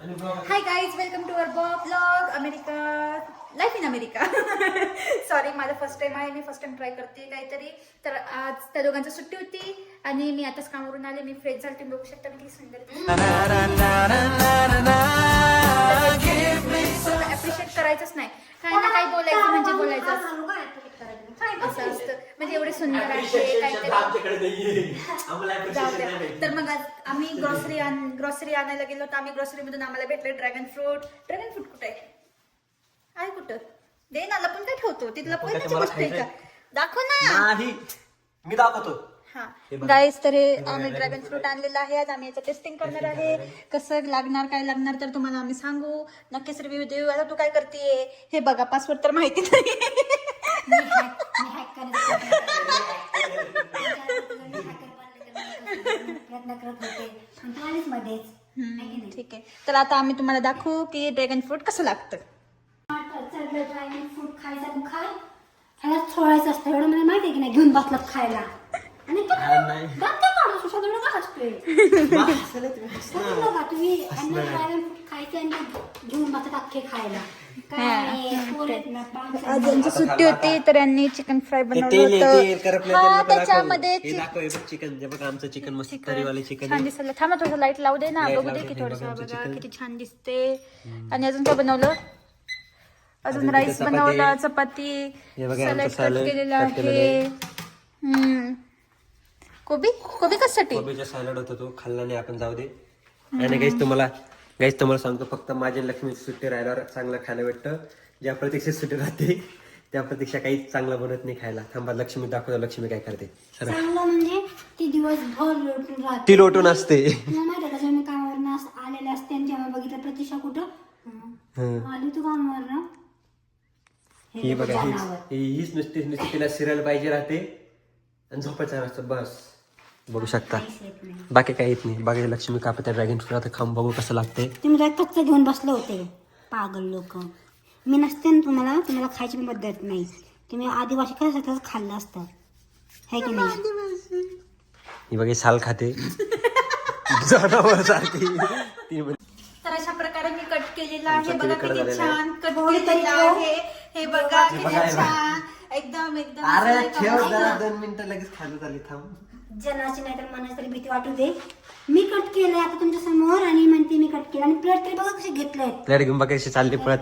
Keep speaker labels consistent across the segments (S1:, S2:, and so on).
S1: High guys, welcome to our blog America, life in America. Sorry, माझं first time आहे. मी first time try करते काहीतरी. तर आज त्या दोघांची सुट्टी होती आणि मी आताच कामावरून आले. मी फ्रेश झाले, तुम्ही बघू शकता मी किती सुंदर ऍप्रिशिएट करायचंच नाही. काही ना काही बोलायचं म्हणजे बोलायचं असं असतं. म्हणजे एवढे सुंदर आहे काहीतरी. तर मग आज आम्ही ग्रॉसरी आणायला गेलो. तर आम्ही ग्रॉसरी मधून आम्हाला भेटलं ड्रॅगन फ्रूट. ड्रॅगन फ्रूट कुठे आहे कुठं? दे ना, लपून काय ठेवतो तिथला? पहिल्याची गोष्ट आहे का? दाखव ना.
S2: मी दाखवतो.
S1: हा गाईस, तर हे आम्ही ड्रॅगन फ्रूट आणलेलं आहे. आज आम्ही याचं टेस्टिंग करणार आहे. कसं लागणार, काय लागणार तर तुम्हाला आम्ही सांगू. नक्कीच रिव्ह्यू देऊ. आता तू काय करतेय? हे बघा, पासवर्ड तर माहिती नाही. ठीक आहे, तर आता आम्ही तुम्हाला दाखवू की ड्रॅगन फ्रूट कसं लागतं.
S3: ड्रॅगन फ्रूट खायचा तू खाय, ह्याला सोडायचं असतं. एवढं मला माहिती आहे की नाही, घेऊन बसलात खायला. आणि तुम्ही ड्रॅगन फ्रूट खायचे आणि घेऊन बसतात अख्खे खायला.
S1: आज यांची सुट्टी होती तर यांनी चिकन फ्राय बनवलं होतं. हा, त्याच्यामध्ये
S2: चिकन बघा, आमचं चिकन मस्त तरीवाले चिकन
S1: छान दिसलं. थांबा, थोडं लाईट लावू दे ना, बघू दे की थोडंसं. बघा किती छान दिसते. आणि अजून काय बनवलं? अजून राईस बनवला, चपाती, सॅलड कट केलेलं आहे. कोबी कशासाठी?
S2: कोबीचा सॅलड होता, तो खाल्ला नाही आपण, जाऊ दे. आणि गाईस तुम्हाला सांगतो, फक्त माझ्या लक्ष्मीची सुट्टी राहिल्यावर चांगलं खायला भेटतं. ज्या प्रतीक्षेत सुट्टी राहते त्या प्रतीक्षा काहीच चांगलं बनत नाही खायला. थांबा, लक्ष्मी दाखवतो लक्ष्मी काय करते.
S3: चांगलं म्हणजे ती दिवसभर लोटून राहते.
S2: ती लोटून असते.
S3: तुला माहिती आहे का, जेव्हा मी कामावरून आलेले असते आणि जेव्हा बघितलं प्रतीक्षा कुठं आली, तू कामावर
S2: ही बघा, हीच नुसती तिला सिरियल पाहिजे राहते आणि झोपायचं नसतं बस. बघू शकता, बाकी काही येत नाही. बाकी लक्ष्मी कापत ड्रॅगन फ्रूट. आता खाऊन बघू कसं लागते.
S3: तुम्ही काय कच्चं घेऊन बसले होते पागल लोक. मी नसते ना, तुम्हाला खायची पद्धत नाही. तुम्ही आदिवासी कसं खाल्लं असतं, है की नाही?
S2: ही बघा, साल खाते जनावर सारखी.
S1: तर अशा प्रकारे मी कट केलेलं आहे. बघा किती छान कट केलेलं आहे. हे बघा किती छान, एकदम
S2: अरे ठेव जरा, 2 मिनिटं लगेच खाली झाली. थांब,
S3: जनाची नाही तर मनाची तरी भीती वाटू दे. मी कट केलंय आता तुमच्या समोर आणि म्हणते मी कट केलं. आणि प्लेट तरी बघा कसे घेतलंय.
S2: प्लेट घेऊन बघा कशी चालली पळत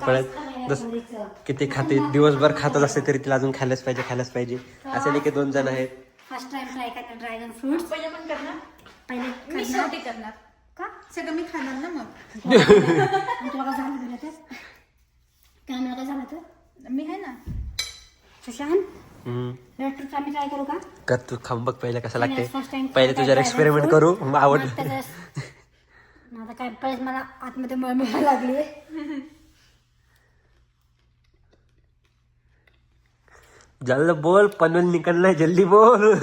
S2: किती खाते. दिवसभर खातच असते तरी तिला अजून खायलाच पाहिजे. असे नाही की 2 जण आहेत.
S3: फर्स्ट टाइम ट्राय करणार ड्रॅगन फ्रूट.
S1: पहिले पण करणार,
S3: पहिले
S1: मी शेवटी करणार
S3: का
S1: सगळं मी खाणार ना. मग
S3: तुला काय झालं तुला तर काय, मला काय झालं तर
S1: मी आहे ना.
S3: सुशांत, रेड फ्रूट आम्ही ट्राय करू का?
S2: कर तू, खाऊन बघ पहिले कसं लागते.
S3: First time
S2: पहिले तुझ्यावर एक्सपेरिमेंट करू, मग आवडलं.
S3: आता काय पहिलेच मला आतमध्ये मळमळ लागली.
S2: जल्दी बोल, पनवेल निकलना है, जल्दी बोल.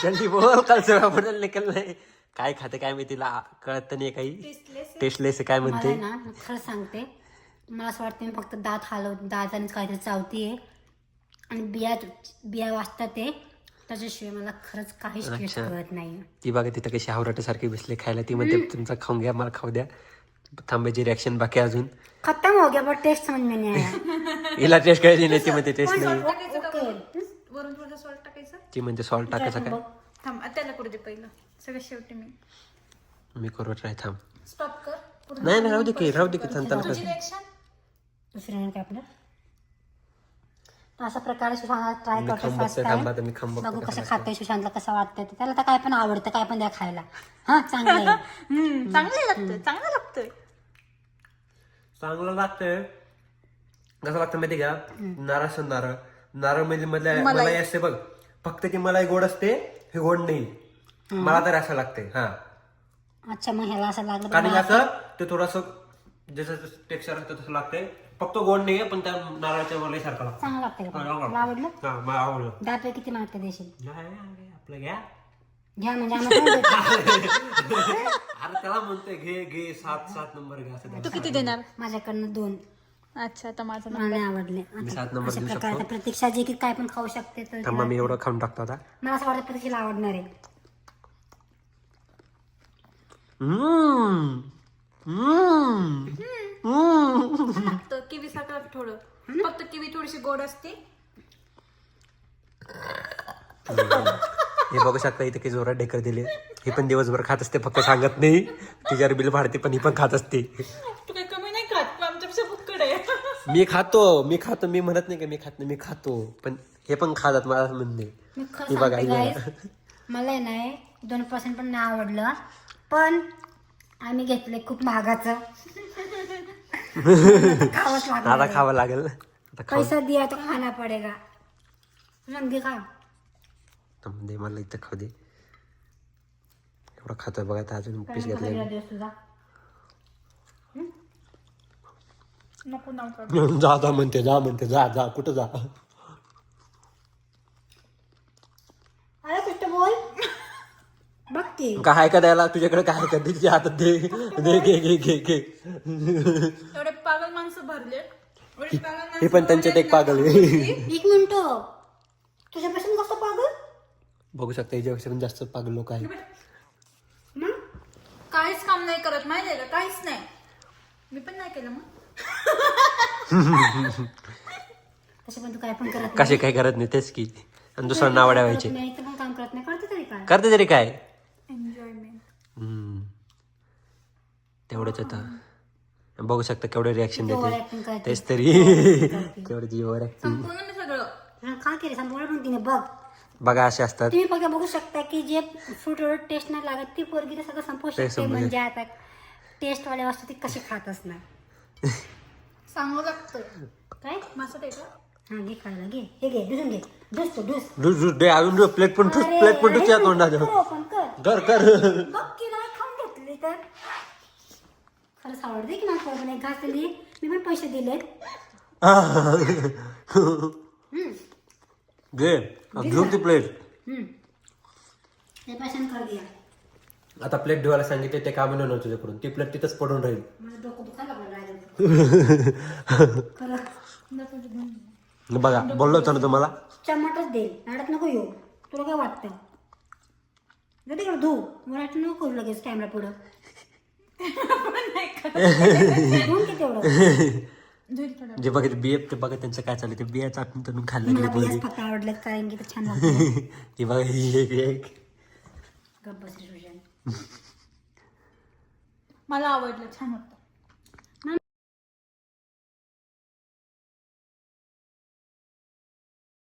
S2: जल्दी बोल, कल से पनवेल निकलना है. काय खाते काय मी, तिला कळत नाही काही. टेस्टलेस काय म्हणते
S3: मला ना खरं सांगते, मला असं वाटतं मी फक्त दात आणि काहीतरी चावतीये आणि बिया वाजतात ते, त्याच्याशिवाय मला खरंच काहीच टेस्ट कळत नाही.
S2: ती बघा तिथं कशी हावराट्यासारखी बसले खायला. ती म्हणते तुमचा खाऊन घ्या, मला खाऊ द्या. थांबायची रिॲक्शन बाकी अजून.
S3: खत्म हो गया, बट टेस्ट समझ में नहीं आया.
S2: हिला टेस्ट करायची नाही, ती म्हणते टेस्ट नाही.
S1: वरून थोडं सॉल्ट टाकायचं.
S2: ती म्हणते सॉल्ट टाकायचं काय.
S1: थांब, त्याला करू दे पहिलं, सगळं शेवटी
S2: मी करू ट्राय. थांब,
S1: स्टॉप कर.
S2: नाही राहू दे की थांबताना.
S1: तुझी रिॲक्शन
S3: दुसऱ्या काय आपलं अशा प्रकारे सुशांत ट्राय करतो फर्स्ट
S2: थांबा,
S3: टाइम.
S2: मी खाऊन बघतो
S3: बघू कसं खातोय सुशांतला, कसं वाटतंय. त्याला तर काय पण आवडतं, काय पण द्या खायला. हा, चांगलं आहे.
S1: चांगलं लागतंय.
S2: चांगलं लागतंय. कसं लागतं माहिती का, नारळ म्हणजे मलाई असते बघ, फक्त ती मलाई गोड असते, हे गोड नाही. मला तर असं लागतंय. हा,
S3: अच्छा, मग ह्याला असं लागलं
S2: आणि असं ते थोडस जसं टेक्स्चर असतं तसं लागतंय, फक्त गोड नाहीये, पण त्या नारळाच्या मलाई सारखं लागतं.
S3: चांगलं लागतंय का? तुला आवडलं?
S2: हा, मला आवडलं.
S3: दात किती मार्क देशील?
S2: आपलं घ्या.
S3: घ्या म्हणजे आम्हाला
S2: अरे त्याला म्हणतोय घे 7 नंबर घ्या असं.
S1: तू किती देणार?
S3: माझ्याकडनं 2.
S1: अच्छा, तर माझं
S3: मला नाही आवडले.
S2: मी 7 नंबर
S3: अशा
S2: देऊ
S3: प्रकारे
S2: शकतो.
S3: प्रतीक्षा जी की काय पण खाऊ शकते, तर
S2: थांबा, मी एवढं खाऊन टाकतो आता.
S3: मला असं वाटतं प्रतीक्षेला आवडणार आहे.
S1: लागतं किवी सारखं थोडं, फक्त किवी थोडीशी गोड असते.
S2: हे बघू शकता इथे काही जोरात डेकर दिले. हे पण दिवसभर खात असते, फक्त सांगत नाही. तिच्यावर बिल भाडते पण ही पण खात असते.
S1: तू काही कमी नाही खात, तू आमच्यापेक्षा फुक्कड आहे.
S2: मी खातो मी म्हणत नाही का मी खात नाही, मी खातो, पण हे पण खातात मला असं म्हणणे.
S3: मी
S2: हे
S3: खरं
S2: बघा,
S3: सांगते
S2: हे
S3: guys, मला आहे नाही 2% पण नाही आवडलं, पण आम्ही घेतले खूप महागाचं. खावंच
S2: आता
S3: लागलं.
S2: खावं लागेल. आता खाऊ
S3: पैसा दिया तो खाना पडेगा. रंगी खा.
S2: दे मला इथं खाऊ दे. एवढा खातोय बघा, आता अजून पीस
S3: कसा
S2: घेतले.
S3: गेला दिवस तुझा?
S1: नको नको.
S2: जा म्हणते जा कुठं जा.
S3: अरे कुठं बोल. बघ की.
S2: काय का द्यायला तुझ्याकडे, काय का दे तिच्या हातात, दे घे.
S1: एवढे पागल माणसं भरले.
S2: हे पण त्यांच्यात एक पागल आहे.
S3: 1 मिनिट. तुझ्यापासून कसं पागल?
S2: बघू शकता याच्यापेक्षा पण जास्त पागल लोक आहेत.
S3: मग
S1: काहीच काम नाही करत माहिती आहे का, काहीच नाही. मी पण नाही केलं मग.
S3: तसं पण तू काय पण करत
S2: कसे काय करत नाही तेच की, आणि दुसरं नाव वाढवायचे.
S3: नाही तर पण काम करत नाही. करते तरी काय?
S2: करते तरी काय.
S1: एन्जॉयमेंट.
S2: तेवढंच आता बघू शकता केवढे रिॲक्शन
S3: ओव्हर
S2: देते.
S3: ऍक्टिंग करते.
S2: तेच तरी तेवढी जी ओव्हर ऍक्टिंग.
S1: संपूर्ण मी सगळं.
S3: काय केलं संपूर्ण पण तिने बघ.
S2: बघा असे असतात.
S3: तुम्ही बघा बघू शकता की जे फ्रूट टेस्ट नाही लागत ती पोरगी ते सगळं संपवू शकते.
S2: संपवू
S3: म्हणजे आता टेस्ट वाले वस्तू ती कशी खात असणार.
S1: सांगावं लागतं.
S3: काय
S1: मस्त आहे का?
S3: हा घे खायला घे. हे घे डुसून घे. डुस तो डुस.
S2: डूस दे अजून प्लेट पण ठुस या तोंडात.
S3: पण कर
S2: कर
S3: बघ की नाही खाऊन घेतली तर खरंच आवडते की माझ्या पोराने एक घास दिली. मी पण पैसे दिले.
S2: घे घेऊ ती प्लेट.
S3: हे पैशाने कर दिया.
S2: आता प्लेट धुवायला सांगितले ते काम नव्हतं तुझ्याकडून, ती प्लेट तिथंच पडून राहील.
S3: माझं डोकं दुखायला लागलं राहिलं. खरं
S2: बघा बोललो होतो ना तुम्हाला.
S3: चमटच दे. नाडत नको येऊ. तुला काय वाटतं? जा तिकडे धू. मराठी नको करू लगेच कॅमेरा पुढं. धुवून की तेवढं.
S2: जे बघा बिये ते बघा त्यांचं काय चाललं, ते बिया चाटून तणून खाल्लं
S3: मला
S2: गेले
S3: बियाच फक्त आवडलं कारण की ते छान वाटतं.
S2: ती बघा ही एक
S3: गप्प बस रे सुजन.
S1: मला आवडलं, छान होतं.